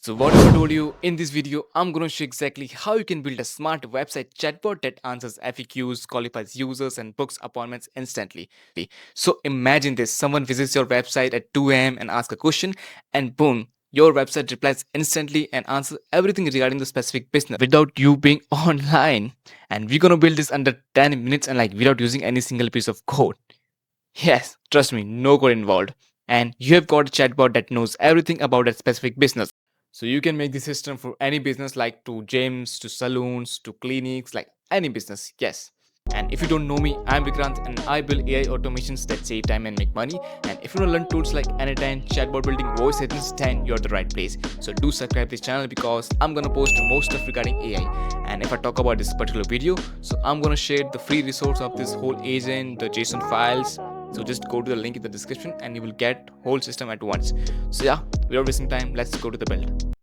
So whatever I told you in this video, I'm going to show exactly how you can build a smart website chatbot that answers FAQs, qualifies users and books appointments instantly. So imagine this, someone visits your website at 2 a.m. and asks a question and boom, your website replies instantly and answers everything regarding the specific business without you being online. And we're going to build this under 10 minutes and like without using any single piece of code. Yes, trust me, no code involved. And you have got a chatbot that knows everything about that specific business. So you can make the system for any business like to gyms, to saloons, to clinics, like any business. Yes. And if you don't know me, I'm Vikrant and I build AI automations that save time and make money. And if you want to learn tools like n8n, chatbot building, voice agents, then you're the right place. So do subscribe this channel because I'm gonna post more stuff regarding AI. And if I talk about this particular video, so I'm gonna share the free resource of this whole agent, the JSON files. So just go to the link in the description and you will get whole system at once. So yeah, without wasting time, let's go to the build.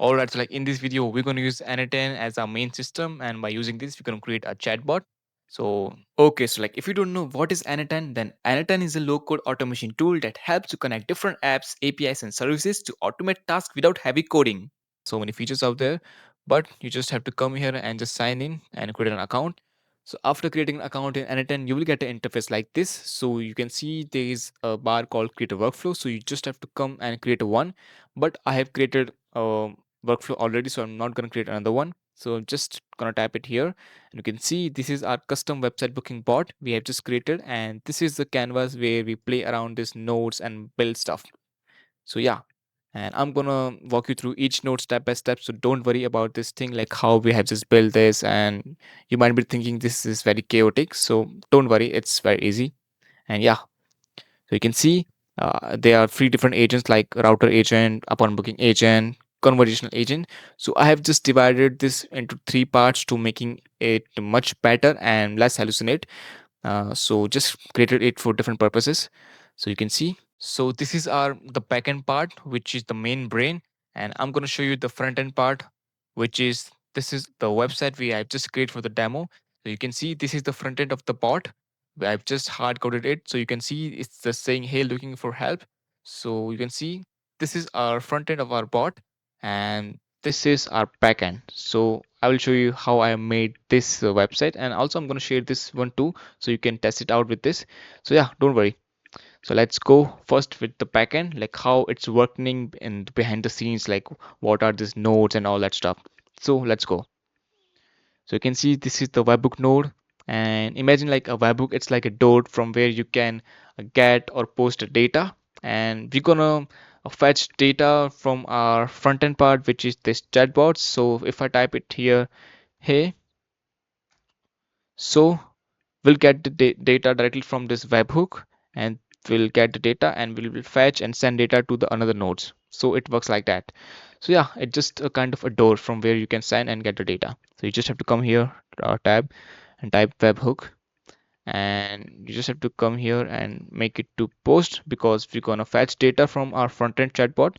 Alright, so like in this video, we're going to use n8n as our main system, and by using this, we're going to create a chatbot. So, okay, so like if you don't know what is n8n, then n8n is a low-code automation tool that helps you connect different apps, APIs, and services to automate tasks without heavy coding. So many features out there, but you just have to come here and just sign in and create an account. So after creating an account in n8n, you will get an interface like this. So you can see there is a bar called create a workflow. So you just have to come and create a one. But I have created a workflow already, so I'm not going to create another one. So I'm just going to type it here, and you can see this is our custom website booking bot we have just created, and this is the canvas where we play around these nodes and build stuff. So yeah, and I'm gonna walk you through each node step by step, so don't worry about this thing like how we have just built this. And you might be thinking this is very chaotic, so don't worry, it's very easy. And yeah, so you can see there are three different agents like router agent, upon booking agent, conversational agent. So I have just divided this into three parts to making it much better and less hallucinate. So just created it for different purposes. So you can see, so this is our the backend part, which is the main brain, and I'm going to show you the front end part, which is this is the website we have just created for the demo. So you can see this is the front end of the bot. I've just hard coded it, so you can see it's just saying hey, looking for help. So you can see this is our front end of our bot, and this is our backend. So I will show you how I made this website, and also I'm going to share this one too, so you can test it out with this. So yeah, don't worry. So let's go first with the backend, like how it's working and behind the scenes, like what are these nodes and all that stuff. So let's go. So you can see this is the webhook node, and imagine like a webhook, it's like a door from where you can get or post data, and we're gonna fetch data from our front end part, which is this chatbot. So if I type it here, hey, so we'll get the data directly from this webhook, and we'll get the data and we'll fetch and send data to the another nodes. So it works like that. So yeah, it's just a kind of a door from where you can send and get the data. So you just have to come here to our tab and type webhook, and you just have to come here and make it to post because we're gonna fetch data from our front end chatbot.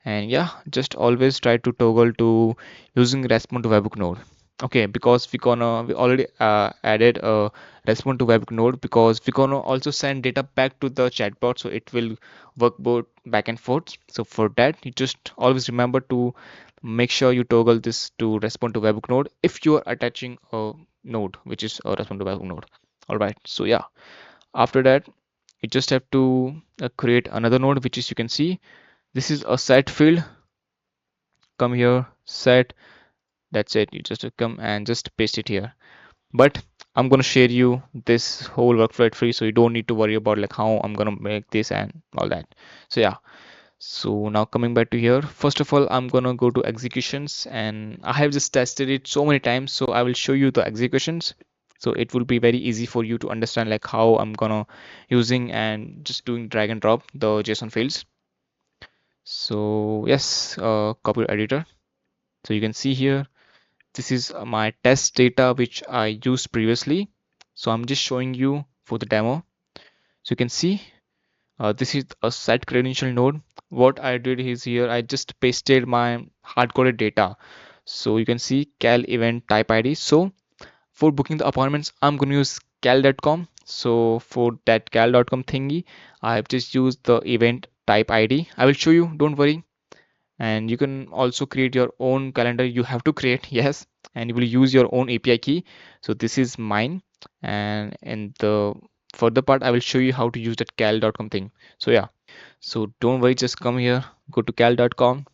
And yeah, just always try to toggle to using respond to webhook node. Okay, because we already added a respond to webhook node, because we're gonna also send data back to the chatbot, so it will work both back and forth. So for that, you just always remember to make sure you toggle this to respond to webhook node if you are attaching a node which is a respond to webhook node. All right, so yeah, after that you just have to create another node, which is, you can see, this is a set field. Come here, set, that's it. You just come and just paste it here. But I'm going to share you this whole workflow at free, so you don't need to worry about like how I'm going to make this and all that. So yeah, so now coming back to here, first of all I'm going to go to executions, and I have just tested it so many times, so I will show you the executions, so it will be very easy for you to understand like how I'm gonna using and just doing drag and drop the JSON fields. So yes, copy editor. So you can see here, this is my test data which I used previously. So I'm just showing you for the demo. So you can see this is a set credential node. What I did is here I just pasted my hard-coded data. So you can see cal event type ID. So for booking the appointments, I'm going to use cal.com. So for that cal.com thingy, I have just used the event type ID. I will show you, don't worry. And you can also create your own calendar. You have to create, yes, and you will use your own API key. So this is mine, and in the further part I will show you how to use that cal.com thing. So yeah, so don't worry, just come here, go to cal.com,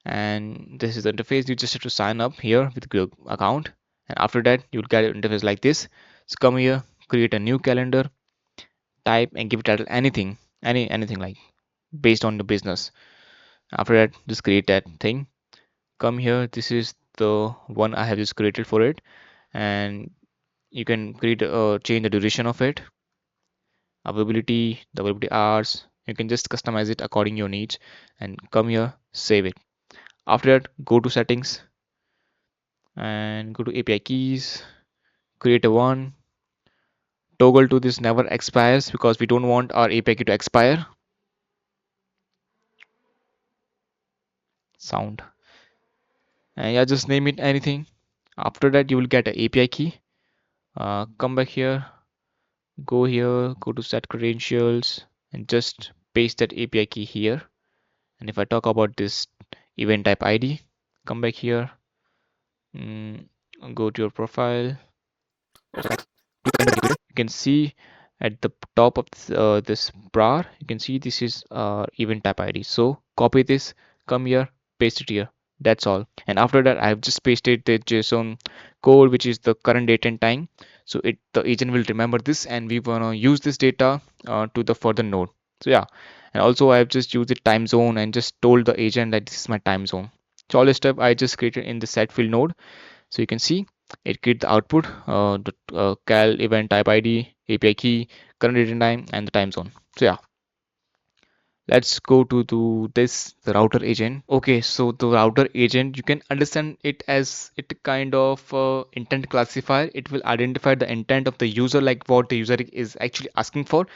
and this is the interface. You just have to sign up here with your account, and after that you'll get an interface like this. So come here, create a new calendar, type and give it title anything, anything like based on the business. After that, just create that thing. Come here, this is the one I have just created for it, and you can create change the duration of it, availability, the availability hours. You can just customize it according to your needs, and come here, save it. After that, go to settings and go to API keys, create a one, toggle to this never expires because we don't want our API key to expire. Sound. And yeah, just name it anything. After that, you will get an API key. Come back here, go here, go to set credentials, and just paste that API key here. And if I talk about this event type ID, come back here, mm, go to your profile. You can see at the top of this bar, you can see this is event type ID. So copy this, come here, paste it here. That's all. And after that, I have just pasted the JSON code, which is the current date and time. So the agent will remember this, and we wanna use this data to the further node. So yeah, and also I have just used the time zone and just told the agent that this is my time zone. So all this stuff I just created in the set field node. So you can see it create the output, the cal event type ID, API key, current date and time, and the time zone. So yeah, let's go to this the router agent. Okay, so the router agent, you can understand it as it kind of intent classifier. It will identify the intent of the user, like what the user is actually asking for.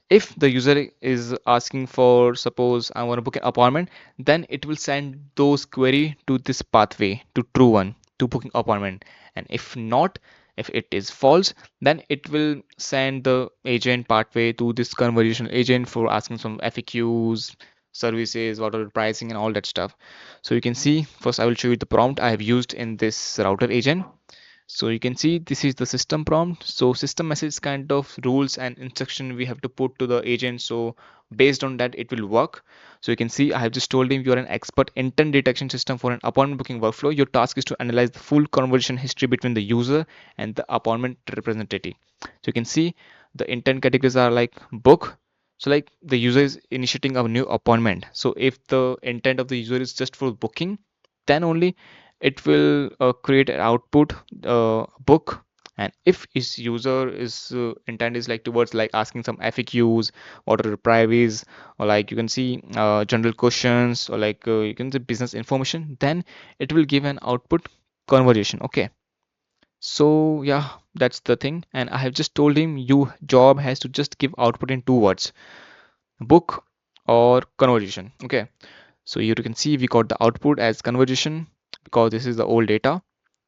If the user is asking for, suppose I want to book an appointment, then it will send those query to this pathway to true one to booking appointment. And if not, if it is false, then it will send the agent pathway to this conversational agent for asking some FAQs, services, what are the pricing and all that stuff. So you can see, first I will show you the prompt I have used in this router agent. So you can see this is the system prompt. So system message kind of rules and instruction we have to put to the agent. So based on that, it will work. So you can see I have just told him you are an expert intent detection system for an appointment booking workflow. Your task is to analyze the full conversation history between the user and the appointment representative. So you can see the intent categories are like book. So like the user is initiating a new appointment. So if the intent of the user is just for booking, then only it will create an output book. And if his user is intent is like towards like asking some FAQs, what are the privacies, or like you can see general questions, or like you can see business information, then it will give an output conversation. Okay, so yeah, that's the thing. And I have just told him you job has to just give output in two words, book or conversation. Okay, so here you can see we got the output as conversation because this is the old data.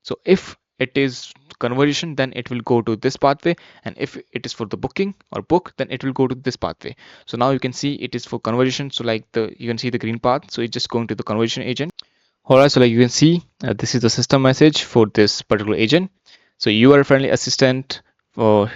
So if it is conversation, then it will go to this pathway, and if it is for the booking or book, then it will go to this pathway. So now you can see it is for conversation. So like the you can see the green path, so it's just going to the conversation agent. Alright, so like you can see, this is the system message for this particular agent. So you are a friendly assistant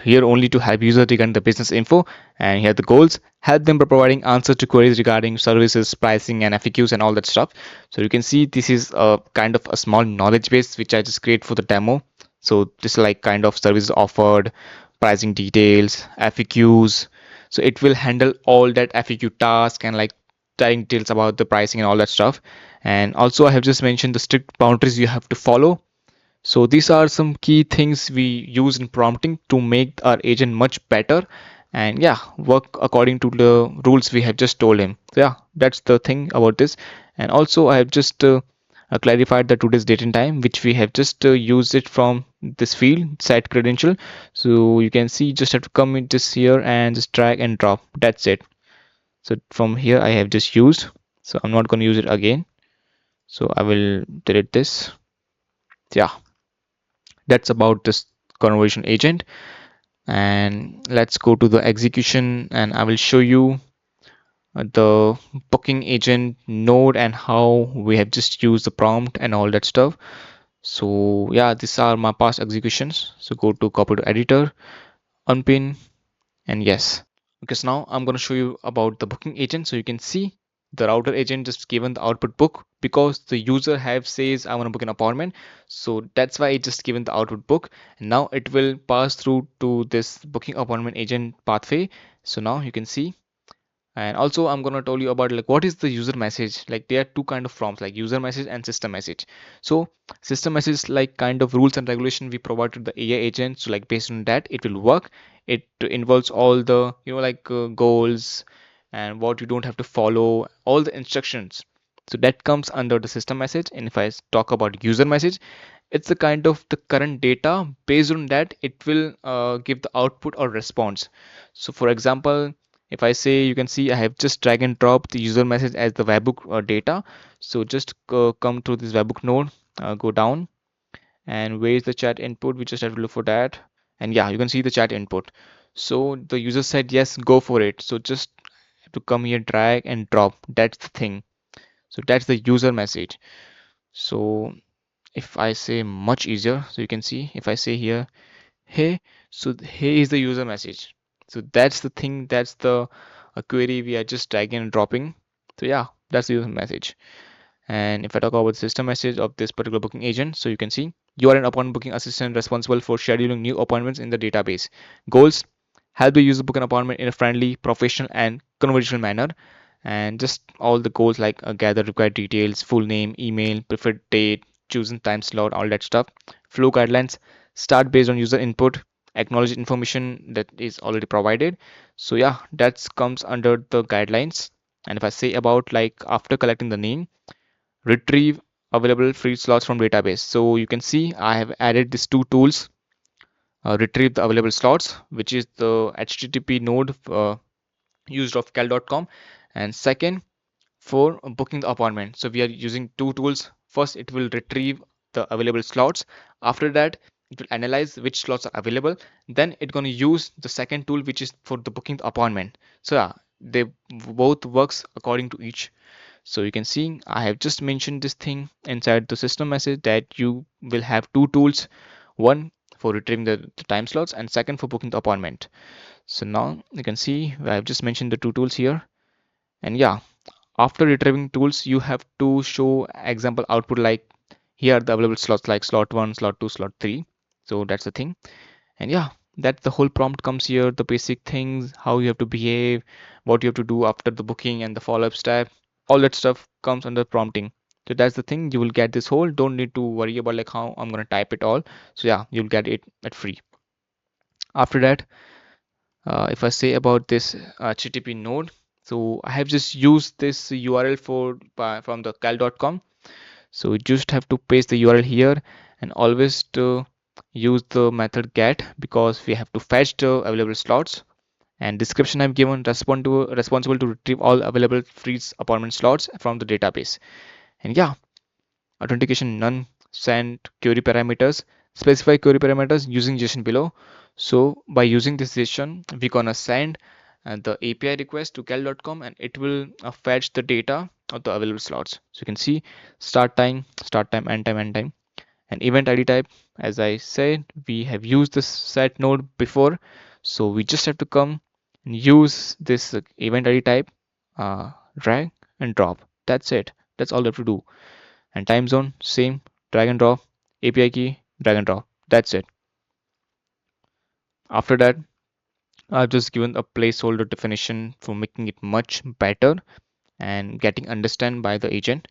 here only to help user regarding the business info, and here are the goals. Help them by providing answers to queries regarding services, pricing, and FAQs and all that stuff. So you can see this is a kind of a small knowledge base which I just create for the demo. So this is like kind of services offered, pricing details, FAQs. So it will handle all that FAQ task and like telling details about the pricing and all that stuff. And also I have just mentioned the strict boundaries you have to follow. So these are some key things we use in prompting to make our agent much better, and yeah, work according to the rules we have just told him. So yeah, that's the thing about this. And also I have just clarified the today's date and time, which we have just used it from this field set credential. So you can see just have to come in this here and just drag and drop. That's it. So from here I have just used, so I'm not going to use it again. So I will delete this. Yeah, that's about this conversation agent. And let's go to the execution, and I will show you the booking agent node and how we have just used the prompt and all that stuff. So yeah, these are my past executions. So go to copy to editor, unpin, and yes. Okay, so now I'm going to show you about the booking agent. So you can see the router agent just given the output book because the user have says I want to book an appointment. So that's why it just given the output book. And now it will pass through to this booking appointment agent pathway. So now you can see, and also I'm gonna tell you about like what is the user message. Like there are two kind of prompts, like user message and system message. So system message is like kind of rules and regulation we provide to the AI agent. So like based on that it will work. It involves all the like goals and what you don't have to follow, all the instructions. So that comes under the system message. And if I talk about user message, it's the kind of the current data. Based on that it will give the output or response. So for example, if I say, you can see I have just drag and drop the user message as the webhook data. So just come to this webhook node, go down, and where is the chat input? We just have to look for that. And yeah, you can see the chat input. So the user said yes, go for it. So just have to come here, drag and drop. That's the thing. So that's the user message. So if I say much easier, so you can see if I say here, hey, so hey is the user message. So that's the thing, that's the query we are just dragging and dropping. So yeah, that's the user message. And if I talk about the system message of this particular booking agent, so you can see you are an appointment booking assistant responsible for scheduling new appointments in the database. Goals: help the user book an appointment in a friendly, professional, and conversational manner. And just all the goals like gather required details, full name, email, preferred date, chosen time slot, all that stuff. Flow guidelines: start based on user input, acknowledge information that is already provided. So yeah, that comes under the guidelines. And if I say about like after collecting the name, retrieve available free slots from database. So you can see I have added these two tools, retrieve the available slots, which is the HTTP node used of cal.com, and second for booking the appointment. So we are using two tools. First it will retrieve the available slots. After that it will analyze which slots are available. Then it's going to use the second tool, which is for the booking the appointment. So yeah, they both works according to each. So you can see I have just mentioned this thing inside the system message that you will have two tools, one for retrieving the time slots and second for booking the appointment. So now you can see I have just mentioned the two tools here. And yeah, after retrieving tools you have to show example output, like here are the available slots like slot 1, slot 2, slot 3. So that's the thing. And yeah, that's the whole prompt comes here, the basic things, how you have to behave, what you have to do after the booking and the follow-up step, all that stuff comes under prompting. So that's the thing, you will get this whole, don't need to worry about like how I'm going to type it all. So yeah, you'll get it at free. After that, if I say about this HTTP node, so I have just used this URL from the cal.com. So you just have to paste the URL here, and always to use the method get, because we have to fetch the available slots. And description I've given responsible to retrieve all available free appointment slots from the database. And yeah, authentication none, send query parameters, specify query parameters using JSON below. So by using this JSON we're gonna send the API request to cal.com, and it will fetch the data of the available slots. So you can see start time, end time, and event ID type. As I said, we have used this set node before, so we just have to come and use this event ID type, drag and drop. That's it, that's all we have to do. And time zone same, drag and drop, API key, drag and drop, that's it. After that I've just given a placeholder definition for making it much better and getting understand by the agent.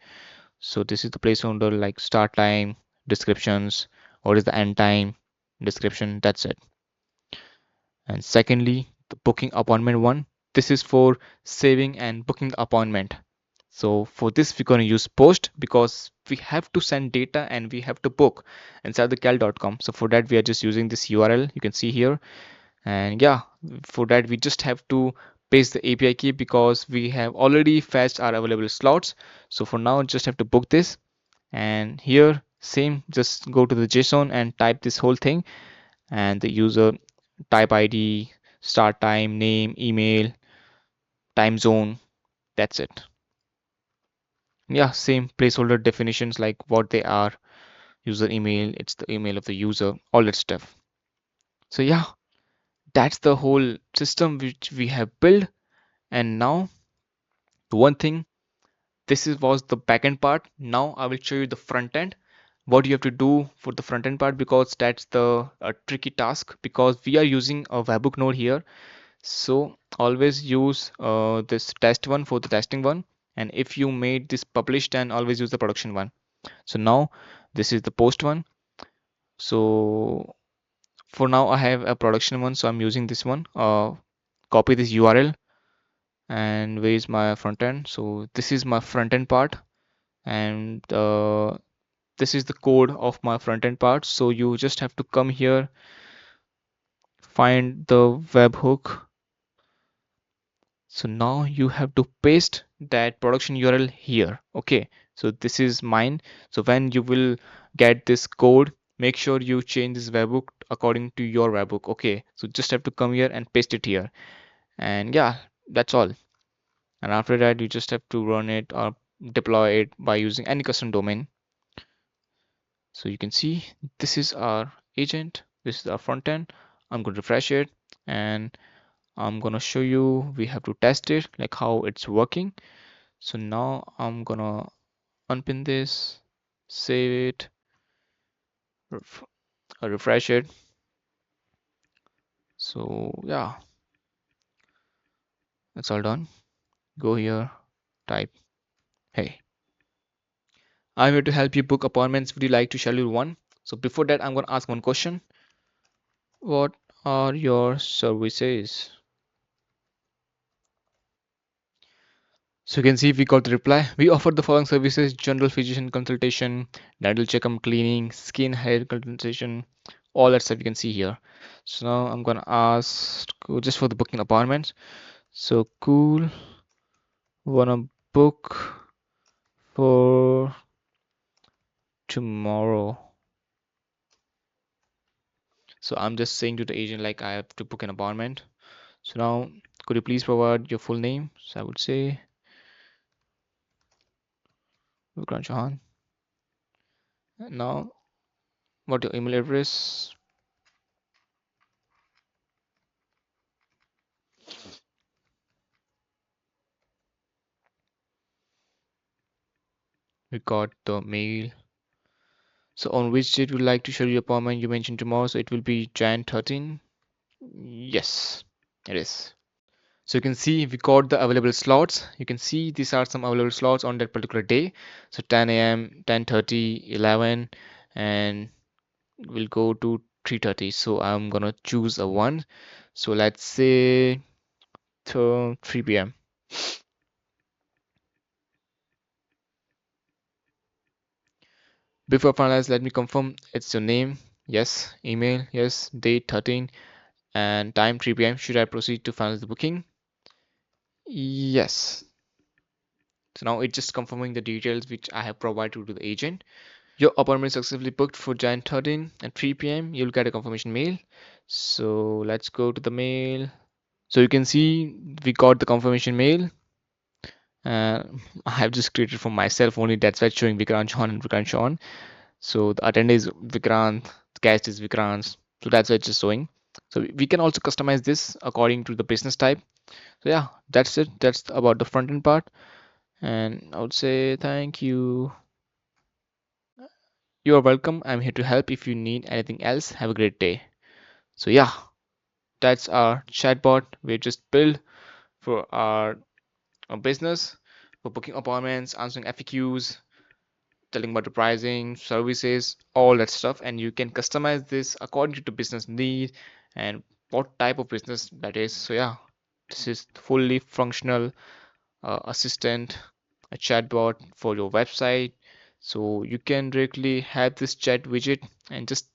So this is the placeholder like start time, descriptions, what is the end time, description, that's it. And secondly, the booking appointment one, this is for saving and booking the appointment. So for this we're going to use post, because we have to send data and we have to book inside the cal.com. So for that we are just using this URL you can see here. And yeah, for that we just have to paste the API key, because we have already fetched our available slots. So for now just have to book this. And here same, just go to the JSON and type this whole thing, and the user type ID, start time, name, email, time zone, That's it. Yeah, same placeholder definitions like what they are, user email, it's the email of the user, all that stuff. So yeah, that's the whole system which we have built. And now one thing, was the backend part. Now I will show you the front end. What you have to do for the front end part, because that's the tricky task, because we are using a webhook node here. So always use this test one for the testing one. And if you made this published, then always use the production one. So now this is the post one. So for now I have a production one, so I'm using this one. Copy this URL, and where is my front end? So this is my front end part, and this is the code of my front end part. So you just have to come here, find the webhook. So now you have to paste that production URL here. Okay, so this is mine. So when you will get this code, make sure you change this webhook according to your webhook. Okay, so just have to come here and paste it here. And yeah, that's all. And after that, you just have to run it or deploy it by using any custom domain. So you can see this is our agent, this is our front end. I'm going to refresh it, and I'm going to show you we have to test it, like how it's working. So now I'm gonna unpin this, save it, ref refresh it. So yeah, it's all done. Go here, type, hey, I'm here to help you book appointments. Would you like to schedule one? So before that, I'm gonna ask one question. What are your services? So you can see we got the reply. We offer the following services: general physician consultation, dental checkup, cleaning, skin hair consultation, all that stuff you can see here. So now I'm gonna ask just for the booking appointments. So cool, wanna book for tomorrow. So I'm just saying to the agent like I have to book an appointment. So now could you please provide your full name? So I would say Vikram Chauhan. Now what your email address? We got the mail. So on which date would you like to schedule your appointment? You mentioned tomorrow, so it will be Jan 13. Yes, it is. So you can see we got the available slots. You can see these are some available slots on that particular day. So 10 a.m., 10:30, 11, and we'll go to 3:30. So I'm gonna choose a one. So let's say to 3 p.m. Before finalize, let me confirm it's your name. Yes. Email. Yes. Date 13 and time 3 p.m. Should I proceed to finalize the booking? Yes. So now it's just confirming the details which I have provided to the agent. Your appointment is successfully booked for Jan 13 at 3 p.m. You'll get a confirmation mail. So let's go to the mail. So you can see we got the confirmation mail. I have just created for myself only. That's why it's showing Vikrant Sean and Vikrant Sean. So the attendee is Vikrant, the guest is Vikrant. So that's why it's just showing. So we can also customize this according to the business type. So yeah, that's it. That's about the front end part. And I would say thank you. You are welcome. I'm here to help if you need anything else. Have a great day. So yeah, that's our chatbot we just built for our business, for booking appointments, answering FAQs, telling about the pricing, services, all that stuff. And you can customize this according to the business need and what type of business that is. So yeah, this is fully functional assistant, a chatbot for your website. So you can directly have this chat widget and just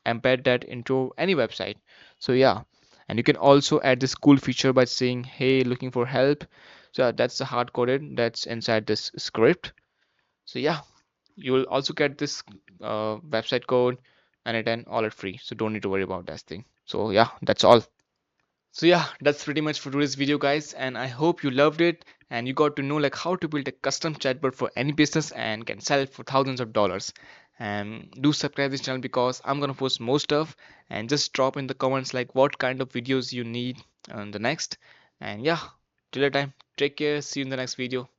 embed that into any website. So yeah, and you can also add this cool feature by saying, hey, looking for help. So yeah, that's the hard coded that's inside this script. So yeah, you will also get this website code and it all at free. So don't need to worry about that thing. So yeah, that's all. So yeah, that's pretty much for today's video, guys, and I hope you loved it. and you got to know like how to build a custom chatbot for any business and can sell it for thousands of dollars. And do subscribe this channel because I'm gonna post more stuff, and just drop in the comments like what kind of videos you need on the next. And yeah, till that time, take care, see you in the next video.